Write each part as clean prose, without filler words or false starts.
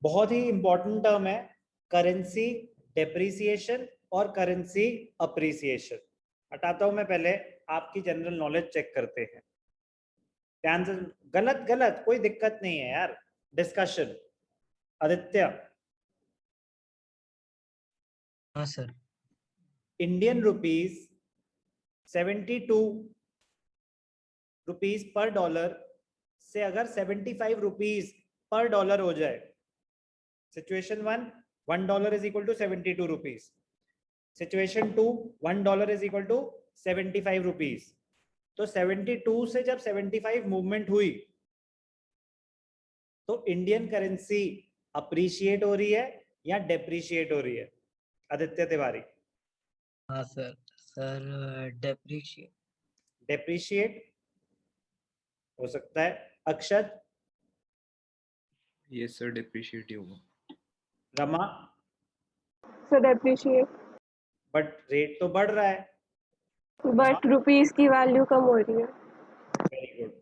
बहुत ही important term है currency depreciation और करेंसी अप्रिसिएशन। हटाता हूं मैं, पहले आपकी जनरल नॉलेज चेक करते हैं ध्यान से। गलत गलत कोई दिक्कत नहीं है यार, डिस्कशन। आदित्य, हाँ sir. Indian rupees 72 rupees per dollar से अगर 75 रुपीस पर डॉलर हो जाए, situation one, $1 is equal to 72 rupees. Situation two, $1 is equal to 75 rupees. तो 72 से जब 75 मूवमेंट हुई तो इंडियन करेंसी अप्रिशिएट हो रही है या डेप्रिशिएट हो रही है? आदित्य तिवारी। हाँ सर। Sir depreciate. डेप्रिशिएट हो सकता है। अक्षत? यस सर, डेप्रिशिएट ही होगा। Rama? Sir depreciate. But rate तो बढ़ रहा है। बट रुपीस की वैल्यू कम हो रही है। Very good.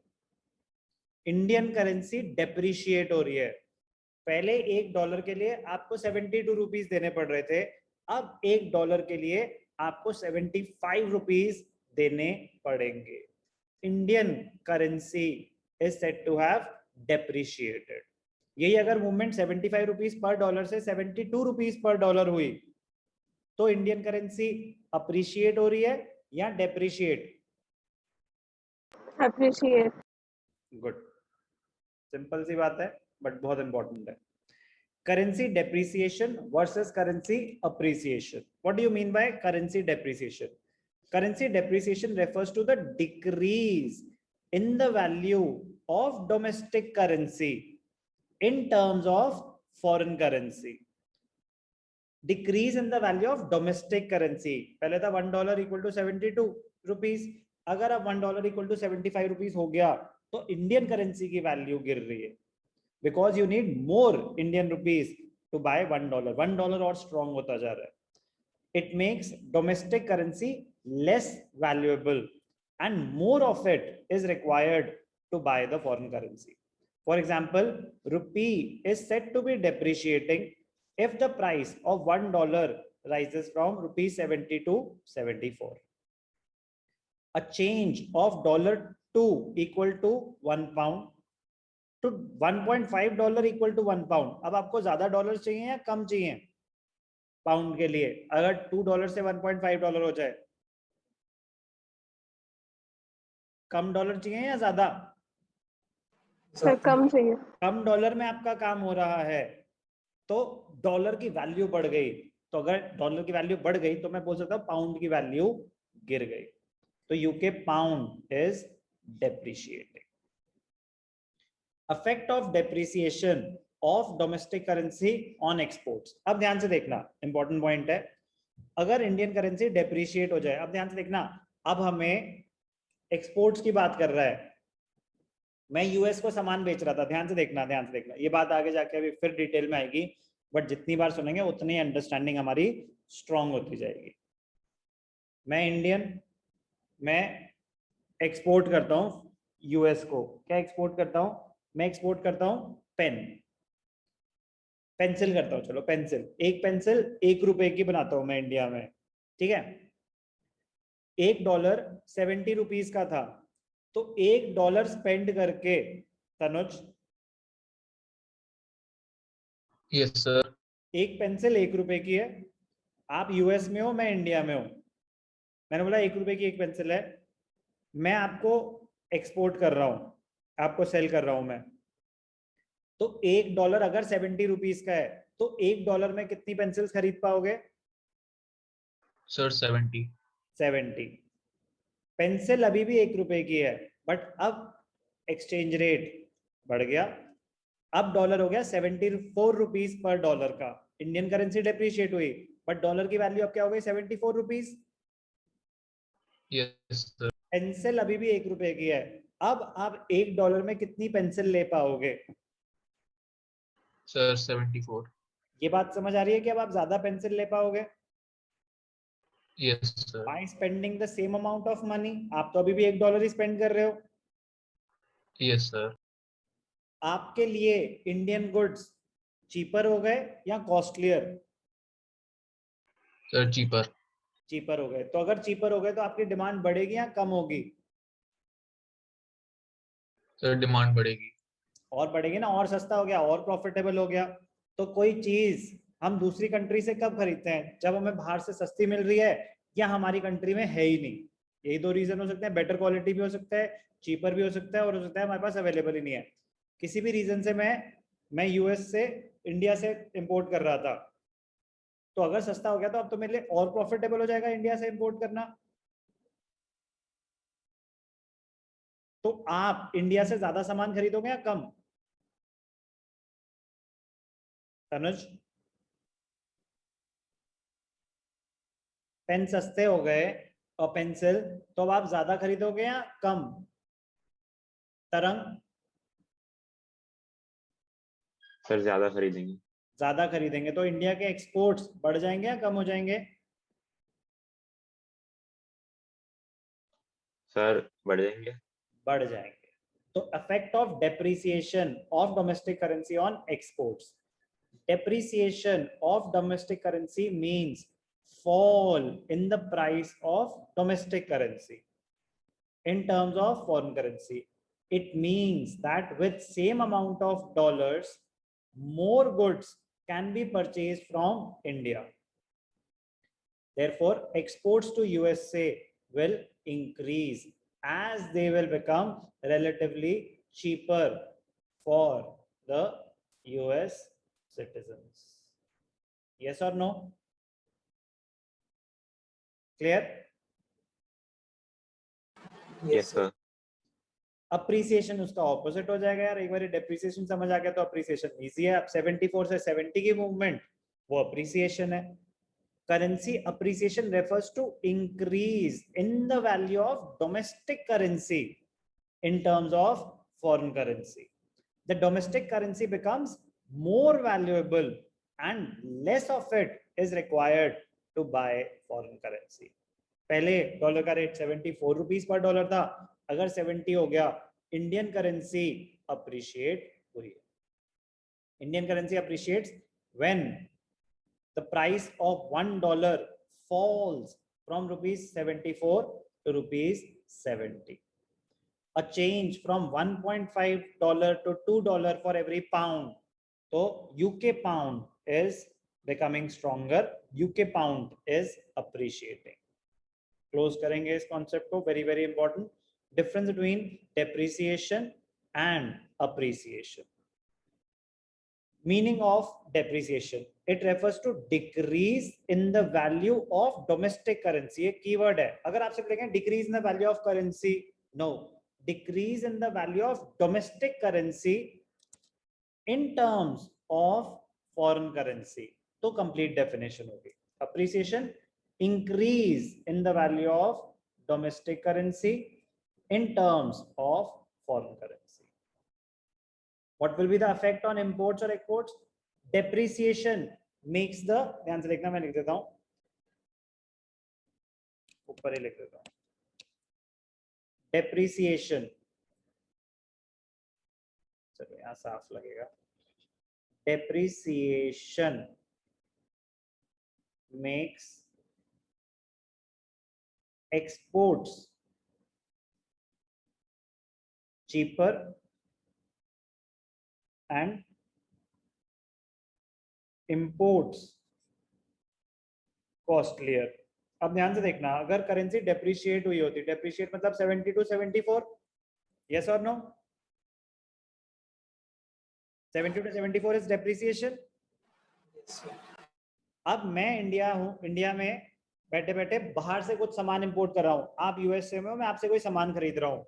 Indian currency depreciate हो रही है। पहले $1 के लिए आपको 72 रुपीस देने पड़ रहे थे, अब $1 के लिए आपको 75 रुपीस देने पड़ेंगे। Indian currency is said to have depreciated. यही अगर मूवमेंट 75 रुपीस पर डॉलर से 72 रुपीस पर डॉलर हुई तो इंडियन करेंसी अप्रिशिएट हो रही है या डेप्रिशिएट? अप्रिशिएट। गुड, सिंपल सी बात है बट बहुत इंपॉर्टेंट है। Currency depreciation versus currency appreciation. What do you mean by currency depreciation? Currency depreciation refers to the decrease in the value of domestic currency in terms of foreign currency. Decrease in the value of domestic currency. पहले था $1 equal to 72 rupees, अगर अब $1 equal to 75 rupees हो गया तो Indian currency की value गिर रही है, because you need more Indian rupees to buy $1. $1 और स्ट्रॉन्ग होता जा रहा है. It makes domestic currency less valuable and more of it is required to buy the foreign currency. For example, rupee is said to be depreciating if the price of $1 rises from rupee 70 to 74. A change of $2 equal to £1 to $1.5 equal to £1. अब आपको ज्यादा dollar चाहिए या कम चाहिए pound के लिए? अगर $2 से $1.5 हो जाए, कम डॉलर चाहिए या ज्यादा? सर कम चाहिए। कम डॉलर में आपका काम हो रहा है तो डॉलर की वैल्यू बढ़ गई, तो अगर डॉलर की वैल्यू बढ़ गई तो मैं बोल सकता हूँ पाउंड की वैल्यू गिर गई, तो UK pound is depreciating. Effect of depreciation of domestic currency on exports. अब ध्यान से देखना, इंपॉर्टेंट पॉइंट है. अगर इंडियन करेंसी डेप्रिशिएट हो जाए, अब ध्यान से देखना, अब हमें एक्सपोर्ट्स की बात कर रहा है, मैं यूएस को सामान बेच रहा था, ध्यान से देखना, ध्यान से देखना, ये बात आगे जाके अभी फिर डिटेल में आएगी, बट जितनी बार सुनेंगे उतनी अंडरस्टैंडिंग हमारी स्ट्रांग होती जाएगी. मैं इंडियन, मैं एक्सपोर्ट करता हूँ यूएस को. क्या एक्सपोर्ट करता हूँ? मैं एक्सपोर्ट करता हूँ पेंसिल करता हूँ. चलो पेंसिल, एक पेंसिल ₹1 की बनाता हूँ मैं इंडिया में, ठीक है. $1 70 रुपीस का था, तो $1 स्पेंड करके, तनुज यस सर, एक पेंसिल ₹1 की है. आप यूएस में हो, मैं इंडिया में हूं. मैंने बोला ₹1 की एक पेंसिल है, मैं आपको एक्सपोर्ट कर रहा हूं, आपको सेल कर रहा हूं मैं. तो $1 अगर 70 रुपीस का है तो $1 में कितनी पेंसिल्स खरीद पाओगे? सर 70. पेंसिल अभी भी ₹1 की है, बट अब एक्सचेंज रेट बढ़ गया, अब डॉलर हो गया 74 रुपीस पर डॉलर का. इंडियन करेंसी डेप्रिशिएट हुई, बट डॉलर की वैल्यू अब क्या हो गई? 74 रुपीस. यस सर, पेंसिल अभी भी ₹1 की है, अब आप $1 में कितनी पेंसिल ले पाओगे? सर 74. ये बात समझ आ रही है कि अब आप ज्यादा पेंसिल ले पाओगे? Yes, sir. by spending the same amount of money. आप तो अभी भी $1 ही स्पेंड कर रहे हो. Yes, sir. आपके लिए इंडियन गुड्स चीपर हो गए या कॉस्टलियर? Sir, cheaper. चीपर हो गए. तो अगर चीपर हो गए तो आपकी डिमांड बढ़ेगी या कम होगी? Sir, demand बढ़ेगी. और बढ़ेगी ना, और सस्ता हो गया, और प्रॉफिटेबल हो गया. तो कोई चीज हम दूसरी कंट्री से कब खरीदते हैं? जब हमें बाहर से सस्ती मिल रही है या हमारी कंट्री में है ही नहीं. यही दो रीजन हो सकते हैं. बेटर क्वालिटी भी हो सकता है, चीपर भी हो सकता है, और हो सकता है हमारे पास अवेलेबल ही नहीं है. किसी भी रीजन से मैं यूएस से इंडिया से इंपोर्ट कर रहा था, तो अगर सस्ता हो गया तो अब तो मेरे लिए और प्रॉफिटेबल हो जाएगा इंडिया से इंपोर्ट करना. तो आप इंडिया से ज्यादा सामान खरीदोगे या कम? तनुज, पेन सस्ते हो गए और पेंसिल, तो अब आप ज्यादा खरीदोगे या कम? तरंग, सर ज्यादा खरीदेंगे. ज्यादा खरीदेंगे. तो इंडिया के एक्सपोर्ट्स बढ़ जाएंगे या कम हो जाएंगे? सर बढ़ जाएंगे. बढ़ जाएंगे. तो effect of depreciation of domestic currency on exports. Depreciation of domestic currency means fall in the price of domestic currency in terms of foreign currency. It means that with same amount of dollars, more goods can be purchased from India. Therefore, exports to USA will increase as they will become relatively cheaper for the US citizens. Yes or no? Clear? Yes sir. Appreciation उसका opposite हो जाएगा यार. एक बार depreciation समझ आ गया तो appreciation easy है. अब 74 से 70 की मूवमेंट वो अप्रिसिएशन है. Currency appreciation refers to increase in the value of domestic currency in terms of foreign currency. The domestic currency becomes more valuable and less of it is required to buy foreign currency. पहले dollar का rate 74 rupees per dollar था. अगर 70 हो गया, Indian currency appreciate हुई है. Indian currency appreciates when the price of $1 falls from rupees 74 to rupees 70. A change from $1.5 to $2 for every pound. So UK pound is becoming stronger. UK pound is appreciating. Close करेंगे इस concept को. Very very important. Difference between depreciation and appreciation. Meaning of depreciation. It refers to decrease in the value of domestic currency. एक keyword है. अगर आपसे पूछेंगे decrease in the value of currency, no. Decrease in the value of domestic currency in terms of foreign currency. तो complete definition होगी. Appreciation, increase in the value of domestic currency in terms of foreign currency. What will be the effect on imports or exports? Depreciation makes the, ध्यान से देखना, मैं लिख देता हूं, ऊपर ही लिख देता हूं. Depreciation, चलो यहाँ साफ लगेगा. Depreciation makes exports cheaper and imports costlier. अब ध्यान से देखना, अगर करेंसी डेप्रिशिएट हुई होती, डेप्रिशिएट मतलब 70 to 74, yes or no? 70 to 74 is depreciation. अब मैं इंडिया हूं, इंडिया में बैठे बैठे बाहर से कुछ सामान इंपोर्ट कर रहा हूं. आप यूएसए में हो, मैं आपसे कोई सामान खरीद रहा हूं.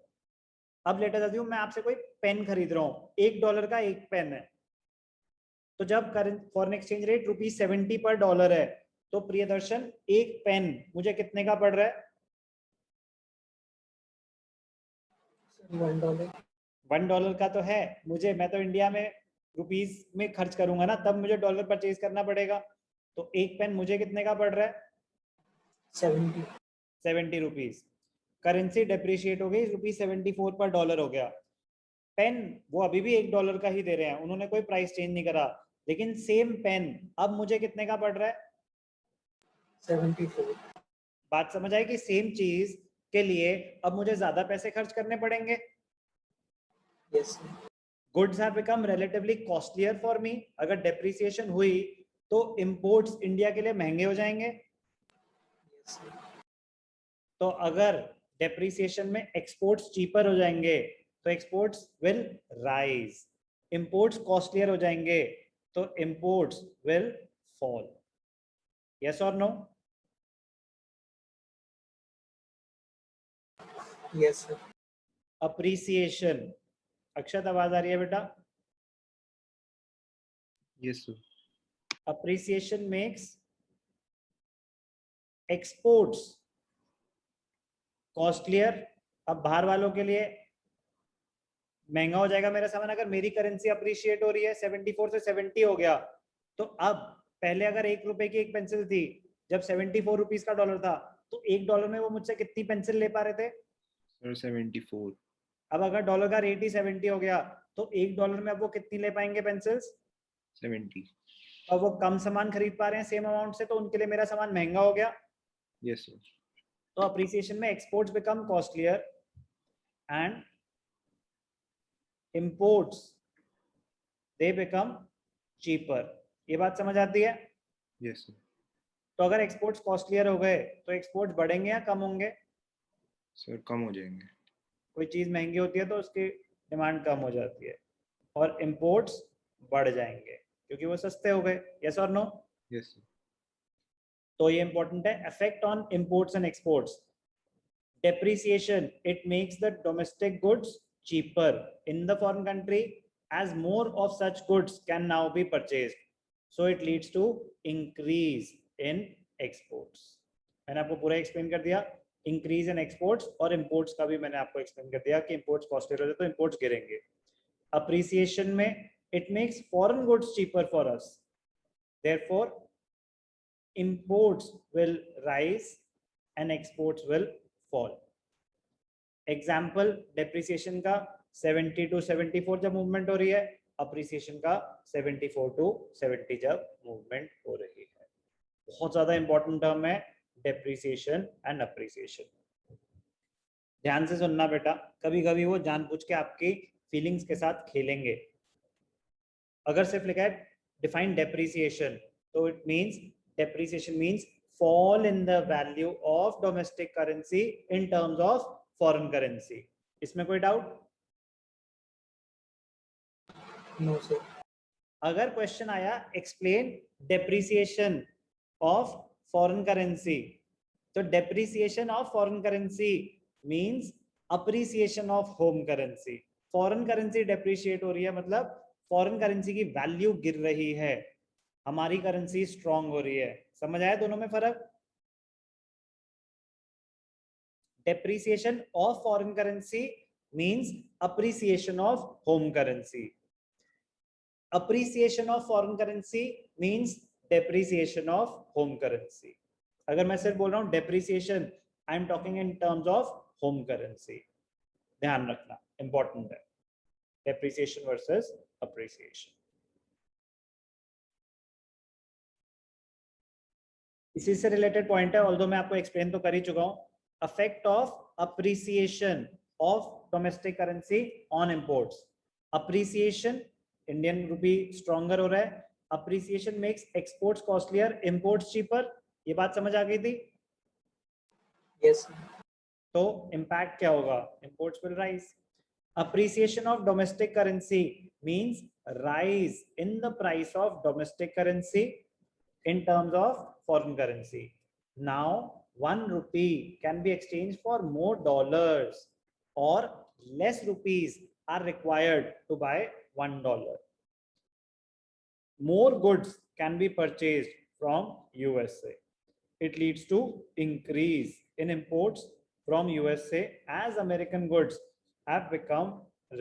अब लेटर दे दूं, मैं आपसे कोई पेन खरीद रहा हूं. $1 का एक पेन है. तो जब फॉरेन एक्सचेंज रेट ₹70 पर डॉलर है, तो प्रियदर्शन एक पेन मुझे कितने का पड़ रहा है? $1 का तो है. मुझे, मैं तो इंडिया में रुपीस में खर्च करूंगा ना, तब मुझे डॉलर परचेज करना पड़ेगा. तो एक पेन मुझे कितने का पड़ रहा है? 70 रुपीज। करेंसी डेप्रिशिएट हो गई, ₹74 पर डॉलर हो गया। पेन वो अभी भी $1 का ही दे रहे हैं, उन्होंने कोई प्राइस चेंज नहीं करा, लेकिन सेम पेन अब मुझे कितने का पड़ रहा है? 74। बात समझ आई कि सेम चीज के लिए अब मुझे ज्यादा पैसे खर्च करने पड़ेंगे। Yes, sir. Goods have become relatively costlier for me. अगर डेप्रिसिएशन हुई तो इंपोर्ट्स इंडिया के लिए महंगे हो जाएंगे। Yes, sir. तो अगर डेप्रिसिएशन में एक्सपोर्ट्स चीपर हो जाएंगे तो exports will rise, imports costlier हो जाएंगे तो इंपोर्ट्स विल फॉल। यस और नो? Yes, sir. अप्रिसिएशन। अक्षत आवाज आ रही है बेटा? Yes, sir. Appreciation makes exports costlier। अब बाहर वालों के लिए महंगा हो जाएगा मेरा सामान। अगर मेरी करेंसी अप्रिशिएट हो रही है, 74 से 70 हो गया, तो अब पहले अगर ₹1 की एक पेंसिल थी, जब 74 रुपीज का डॉलर था, तो $1 में वो मुझसे कितनी पेंसिल ले पा रहे थे? Sir, 74. अब अगर डॉलर का रेट ही 70 हो गया, तो $1 में अब वो कितनी ले पाएंगे पेंसिल्स? 70. और वो कम सामान खरीद पा रहे हैं सेम अमाउंट से, तो उनके लिए मेरा सामान महंगा हो गया। Yes, sir. तो अप्रिसिएशन में exports become costlier and imports they become cheaper. ये बात समझ आती है? Yes, sir. तो अगर एक्सपोर्ट्स कॉस्टलियर हो गए तो एक्सपोर्ट्स बढ़ेंगे या कम होंगे? Sir, कम हो जाएंगे। कोई चीज महंगी होती है तो उसकी डिमांड कम हो जाती है, और इंपोर्ट्स बढ़ जाएंगे क्योंकि वो सस्ते हो गए। यस और नो? Yes, sir. तो ये इंपॉर्टेंट है। Effect on imports and exports. Depreciation, it makes the domestic goods cheaper in the foreign country as more of such goods can now be purchased. So it leads to increase in exports. मैंने आपको पूरा explain कर दिया increase in exports, और imports का भी मैंने आपको एक्सप्लेन कर दिया कि इंपोर्ट्स कॉस्टलियर हो जाए तो इंपोर्ट्स गिरेंगे। अप्रिसिएशन में it makes foreign goods cheaper for us, therefore imports will rise and exports will fall. Example depreciation का 70 to 74 जब मूवमेंट हो रही है, अप्रिसिएशन का 74 to 70 जब मूवमेंट हो रही है। बहुत ज्यादा इंपॉर्टेंट टर्म है डेप्रिसिएशन एंड अप्रिसिएशन। ध्यान से सुनना बेटा, कभी कभी वो जानबूझ के आपकी फीलिंग्स के साथ खेलेंगे। अगर सिर्फ लिखा है डिफाइन डेप्रिसिएशन, तो it means depreciation means fall in the value of domestic currency in terms of foreign currency. इसमें कोई डाउट? No, sir. अगर क्वेश्चन आया explain depreciation of foreign currency, तो depreciation of foreign currency means appreciation of home currency. Foreign currency depreciate हो रही है मतलब foreign currency की वैल्यू गिर रही है, हमारी करेंसी स्ट्रांग हो रही है। समझ आया दोनों में फर्क? Depreciation of foreign currency means appreciation of home currency. Appreciation of foreign currency means depreciation of home currency. अगर मैं सिर्फ बोल रहा हूं depreciation, I am talking in terms of home currency. ध्यान रखना, इंपॉर्टेंट है डेप्रिसिएशन वर्सेस अप्रिसिएशन। इसी से रिलेटेड पॉइंट है, ऑल्दो मैं आपको एक्सप्लेन तो कर ही चुका हूं। Affect of appreciation of domestic currency on imports. Appreciation, Indian rupee stronger हो रहा है, appreciation makes exports costlier, imports cheaper. ये बात समझ आ गई थी? Yes, sir. तो इम्पैक्ट क्या होगा? Imports will rise. Appreciation of domestic currency means rise in the price of domestic currency in terms of foreign currency. Now, 1 rupee can be exchanged for more dollars, or less rupees are required to buy $1. More goods can be purchased from USA. It leads to increase in imports from USA as American goods have become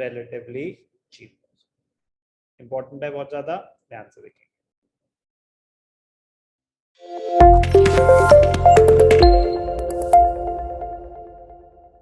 relatively cheaper. Important है बहुत ज्यादा, ध्यान से देखिए।